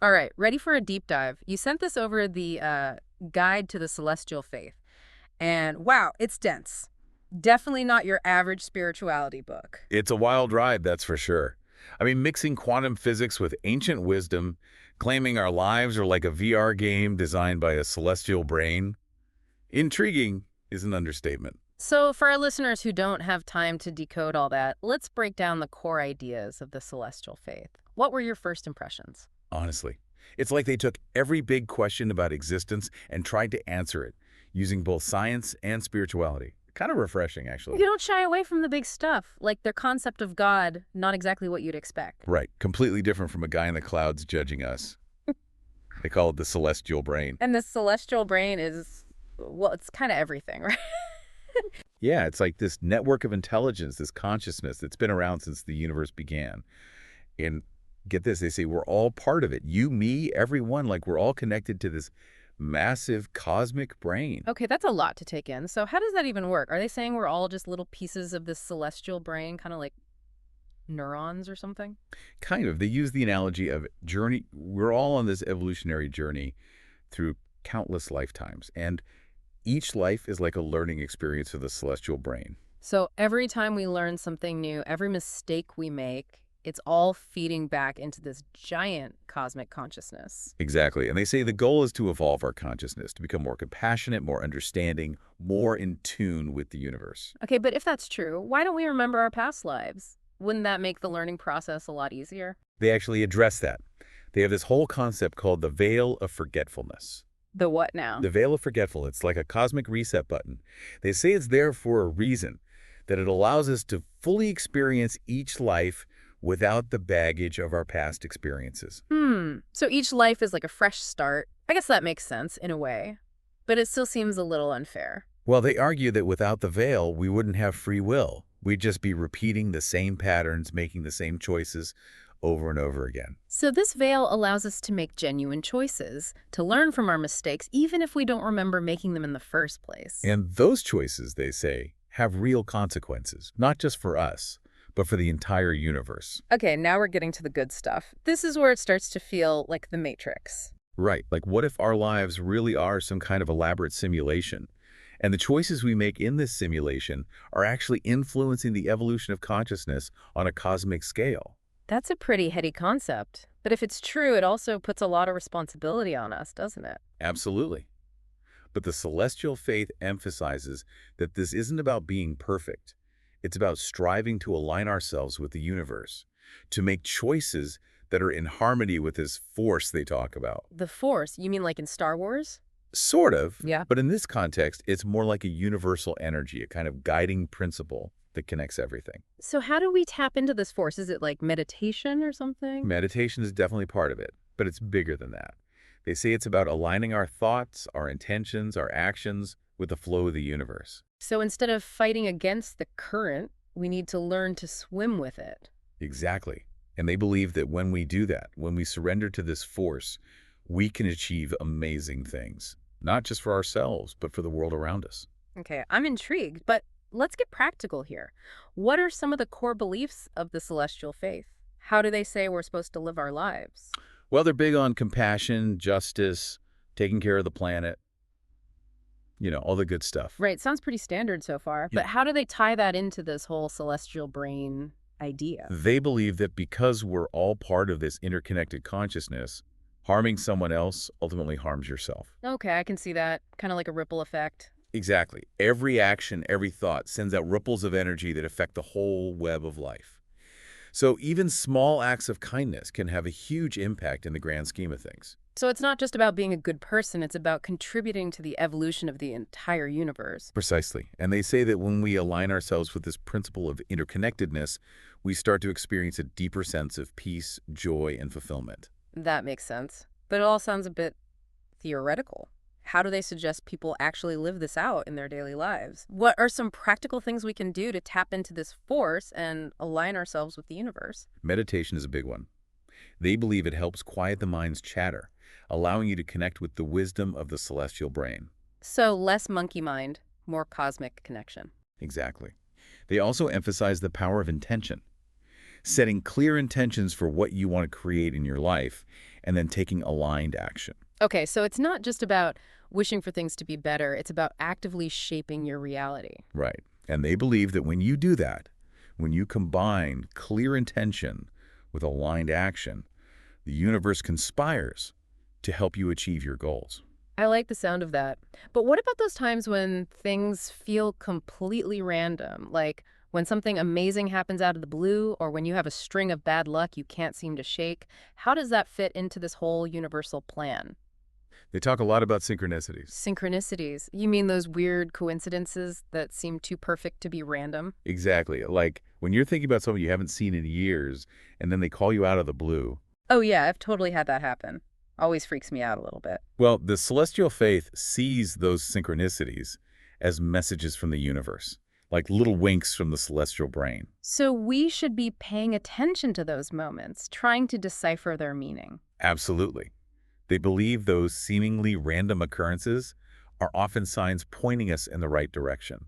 All right, ready for a deep dive. You sent this over the Guide to the Celestial Faith. And wow, it's dense. Definitely not your average spirituality book. It's a wild ride, that's for sure. I mean, mixing quantum physics with ancient wisdom, claiming our lives are like a VR game designed by a celestial brain. Intriguing is an understatement. So, for our listeners who don't have time to decode all that, let's break down the core ideas of the celestial faith. What were your first impressions? Honestly. It's like they took every big question about existence and tried to answer it, using both science and spirituality. Kind of refreshing, You actually. don't shy away from the big stuff, like their concept of God, not exactly what you'd expect. Right, completely different from a guy in the clouds judging us. They call it the celestial brain. And the celestial brain is, well, it's kind of everything, right? Yeah, it's like this network of intelligence, this consciousness that's been around since the universe began. And get this, they say we're all part of it. You, me, everyone, like we're all connected to this massive cosmic brain. Okay, that's a lot to take in. So, how does that even work? Are they saying we're all just little pieces of this celestial brain, kind of like neurons or something? Kind of. They use the analogy of journey. We're all on this evolutionary journey through countless lifetimes. And each life is like a learning experience for the celestial brain. So, every time we learn something new, every mistake we make, it's all feeding back into this giant cosmic consciousness. Exactly. And they say the goal is to evolve our consciousness, to become more compassionate, more understanding, more in tune with the universe. Okay, but if that's true, why don't we remember our past lives? Wouldn't that make the learning process a lot easier? They actually address that. They have this whole concept called the veil of forgetfulness. The what now? The veil of forgetfulness, it's like a cosmic reset button. They say it's there for a reason, that it allows us to fully experience each life without the baggage of our past experiences. So each life is like a fresh start. I guess that makes sense in a way, but it still seems a little unfair. Well, they argue that without the veil, we wouldn't have free will. We'd just be repeating the same patterns, making the same choices over and over again. So this veil allows us to make genuine choices, to learn from our mistakes, even if we don't remember making them in the first place. And those choices, they say, have real consequences, not just for us, but for the entire universe. Okay, now we're getting to the good stuff. This is where it starts to feel like the Matrix. Right, like what if our lives really are some kind of elaborate simulation? And the choices we make in this simulation are actually influencing the evolution of consciousness on a cosmic scale. That's a pretty heady concept. But if it's true, it also puts a lot of responsibility on us, doesn't it? Absolutely. But the celestial faith emphasizes that this isn't about being perfect. It's about striving to align ourselves with the universe, to make choices that are in harmony with this force they talk about. The Force, you mean like in Star Wars? Sort of, Yeah. but in this context, it's more like a universal energy, a kind of guiding principle that connects everything. So how do we tap into this force? Is it like meditation or something? Meditation is definitely part of it, but it's bigger than that. They say it's about aligning our thoughts, our intentions, our actions with the flow of the universe. So instead of fighting against the current, we need to learn to swim with it. Exactly. And they believe that when we do that, when we surrender to this force, we can achieve amazing things, not just for ourselves, but for the world around us. Okay, I'm intrigued, but let's get practical here. What are some of the core beliefs of the celestial faith? How do they say we're supposed to live our lives? Well, they're big on compassion, justice, taking care of the planet, all the good stuff. Right, sounds pretty standard so far, Yeah. but how do they tie that into this whole celestial brain idea? They believe that because we're all part of this interconnected consciousness, harming someone else ultimately harms yourself. Okay, I can see that. Kind of like a ripple effect. Exactly. Every action, every thought sends out ripples of energy that affect the whole web of life. So even small acts of kindness can have a huge impact in the grand scheme of things. So it's not just about being a good person, it's about contributing to the evolution of the entire universe. Precisely. And they say that when we align ourselves with this principle of interconnectedness, we start to experience a deeper sense of peace, joy, and fulfillment. That makes sense. But it all sounds a bit theoretical. How do they suggest people actually live this out in their daily lives? What are some practical things we can do to tap into this force and align ourselves with the universe? Meditation is a big one. They believe it helps quiet the mind's chatter, allowing you to connect with the wisdom of the celestial brain. So less monkey mind, more cosmic connection. Exactly. They also emphasize the power of intention, setting clear intentions for what you want to create in your life, and then taking aligned action. Okay, so it's not just about wishing for things to be better. It's about actively shaping your reality. Right. And they believe that when you do that, when you combine clear intention with aligned action, the universe conspires to help you achieve your goals. I like the sound of that. But what about those times when things feel completely random? Like when something amazing happens out of the blue, or when you have a string of bad luck you can't seem to shake? How does that fit into this whole universal plan? They talk a lot about synchronicities. Synchronicities. You mean those weird coincidences that seem too perfect to be random? Exactly. Like when you're thinking about someone you haven't seen in years, and then they call you out of the blue. Oh, yeah, I've totally had that happen. Always freaks me out a little bit. Well, the celestial faith sees those synchronicities as messages from the universe, like little winks from the celestial brain. So we should be paying attention to those moments, trying to decipher their meaning. Absolutely. They believe those seemingly random occurrences are often signs pointing us in the right direction,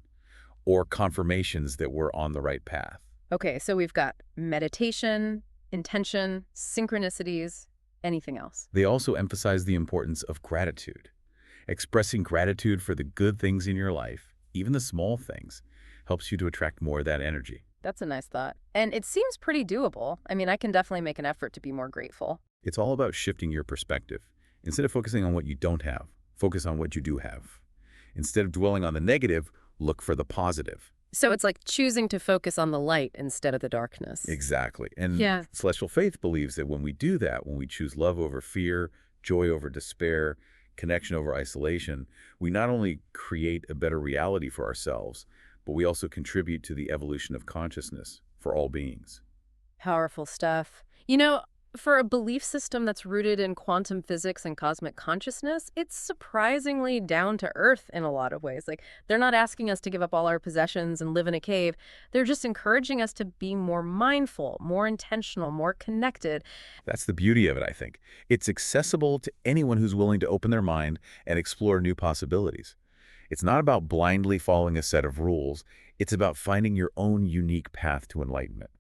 or confirmations that we're on the right path. Okay, so we've got meditation, intention, synchronicities, anything else. They also emphasize the importance of gratitude. Expressing gratitude for the good things in your life, even the small things, helps you to attract more of that energy. That's a nice thought. And it seems pretty doable. I mean, I can definitely make an effort to be more grateful. It's all about shifting your perspective. Instead of focusing on what you don't have, focus on what you do have. Instead of dwelling on the negative, look for the positive. So it's like choosing to focus on the light instead of the darkness. Exactly. And Yeah. celestial faith believes that when we do that, when we choose love over fear, joy over despair, connection over isolation, we not only create a better reality for ourselves, but we also contribute to the evolution of consciousness for all beings. Powerful stuff. You know, for a belief system that's rooted in quantum physics and cosmic consciousness, it's surprisingly down to earth in a lot of ways. Like, they're not asking us to give up all our possessions and live in a cave. They're just encouraging us to be more mindful, more intentional, more connected. That's the beauty of it, I think. It's accessible to anyone who's willing to open their mind and explore new possibilities. It's not about blindly following a set of rules. It's about finding your own unique path to enlightenment.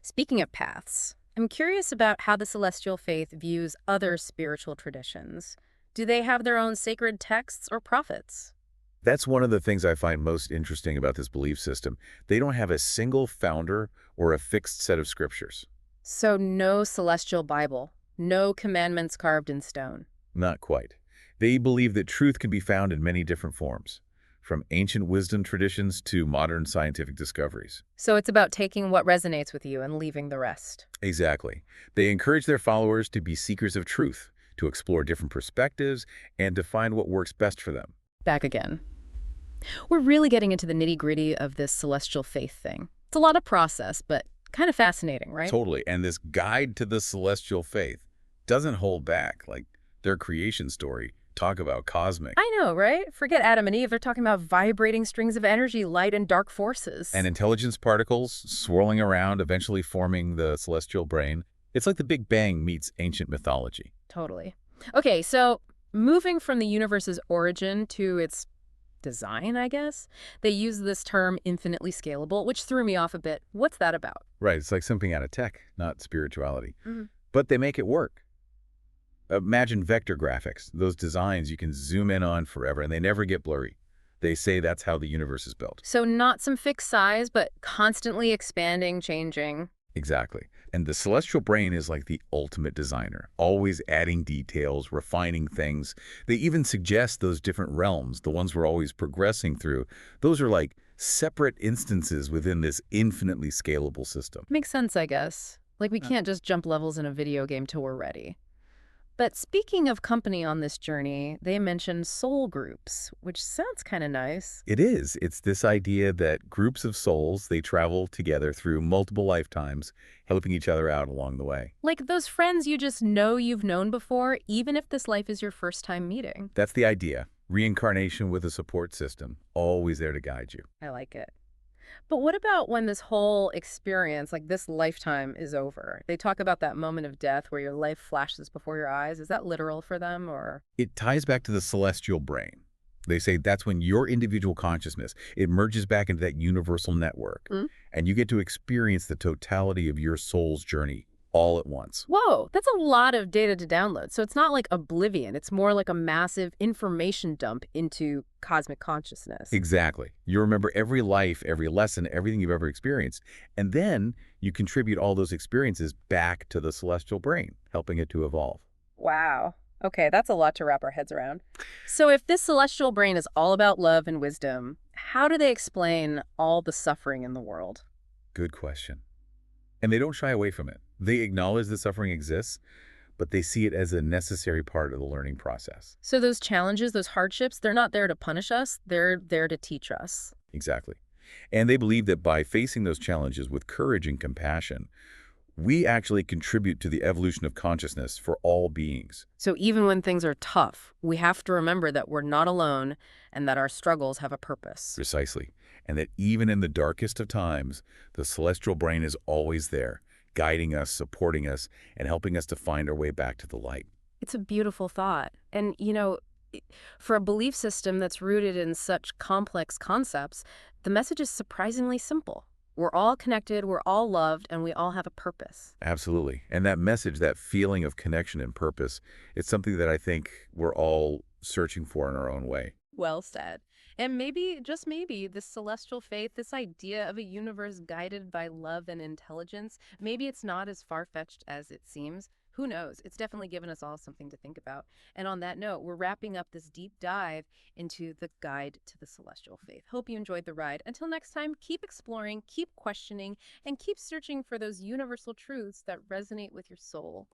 Speaking of paths, I'm curious about how the celestial faith views other spiritual traditions. Do they have their own sacred texts or prophets? That's one of the things I find most interesting about this belief system. They don't have a single founder or a fixed set of scriptures. So no celestial Bible, no commandments carved in stone. Not quite. They believe that truth can be found in many different forms, from ancient wisdom traditions to modern scientific discoveries. So it's about taking what resonates with you and leaving the rest. Exactly. They encourage their followers to be seekers of truth, to explore different perspectives, and to find what works best for them. Back again. We're really getting into the nitty-gritty of this celestial faith thing. It's a lot of process, but kind of fascinating, right? Totally. And this guide to the celestial faith doesn't hold back. Like their creation story, talk about cosmic. I know, right? Forget Adam and Eve. They're talking about vibrating strings of energy, light and dark forces. And intelligence particles swirling around, eventually forming the celestial brain. It's like the Big Bang meets ancient mythology. Totally. Okay, so moving from the universe's origin to its design, I guess, they use this term infinitely scalable, which threw me off a bit. What's that about? Right, it's like something out of tech, not spirituality. Mhm. But they make it work. Imagine vector graphics, those designs you can zoom in on forever and they never get blurry. They say that's how the universe is built. So not some fixed size, but constantly expanding, changing. Exactly. And the celestial brain is like the ultimate designer, always adding details, refining things. They even suggest those different realms, the ones we're always progressing through. Those are like separate instances within this infinitely scalable system. Makes sense, I guess. Like we can't just jump levels in a video game till we're ready. But speaking of company on this journey, they mentioned soul groups, which sounds kind of nice. It is. It's this idea that groups of souls, they travel together through multiple lifetimes, helping each other out along the way. Like those friends you just know you've known before, even if this life is your first time meeting. That's the idea. Reincarnation with a support system, always there to guide you. I like it. But what about when this whole experience, like this lifetime, is over? They talk about that moment of death where your life flashes before your eyes. Is that literal for them, or? It ties back to the celestial brain. They say that's when your individual consciousness, it merges back into that universal network, Mm? and you get to experience the totality of your soul's journey all at once. Whoa, that's a lot of data to download. So it's not like oblivion. It's more like a massive information dump into cosmic consciousness. Exactly. You remember every life, every lesson, everything you've ever experienced, and then you contribute all those experiences back to the celestial brain, helping it to evolve. Wow. Okay, that's a lot to wrap our heads around. So if this celestial brain is all about love and wisdom, how do they explain all the suffering in the world? Good question. And they don't shy away from it. They acknowledge that suffering exists, but they see it as a necessary part of the learning process. So those challenges, those hardships, they're not there to punish us, they're there to teach us. Exactly. And they believe that by facing those challenges with courage and compassion, we actually contribute to the evolution of consciousness for all beings. So even when things are tough, we have to remember that we're not alone and that our struggles have a purpose. Precisely. And that even in the darkest of times, the celestial brain is always there, guiding us, supporting us, and helping us to find our way back to the light. It's a beautiful thought. And, for a belief system that's rooted in such complex concepts, the message is surprisingly simple. We're all connected, we're all loved, and we all have a purpose. Absolutely. And that message, that feeling of connection and purpose, it's something that I think we're all searching for in our own way. Well said. And maybe, just maybe, this celestial faith, this idea of a universe guided by love and intelligence, maybe it's not as far-fetched as it seems. Who knows? It's definitely given us all something to think about. And on that note, we're wrapping up this deep dive into the guide to the celestial faith. Hope you enjoyed the ride. Until next time, keep exploring, keep questioning, and keep searching for those universal truths that resonate with your soul.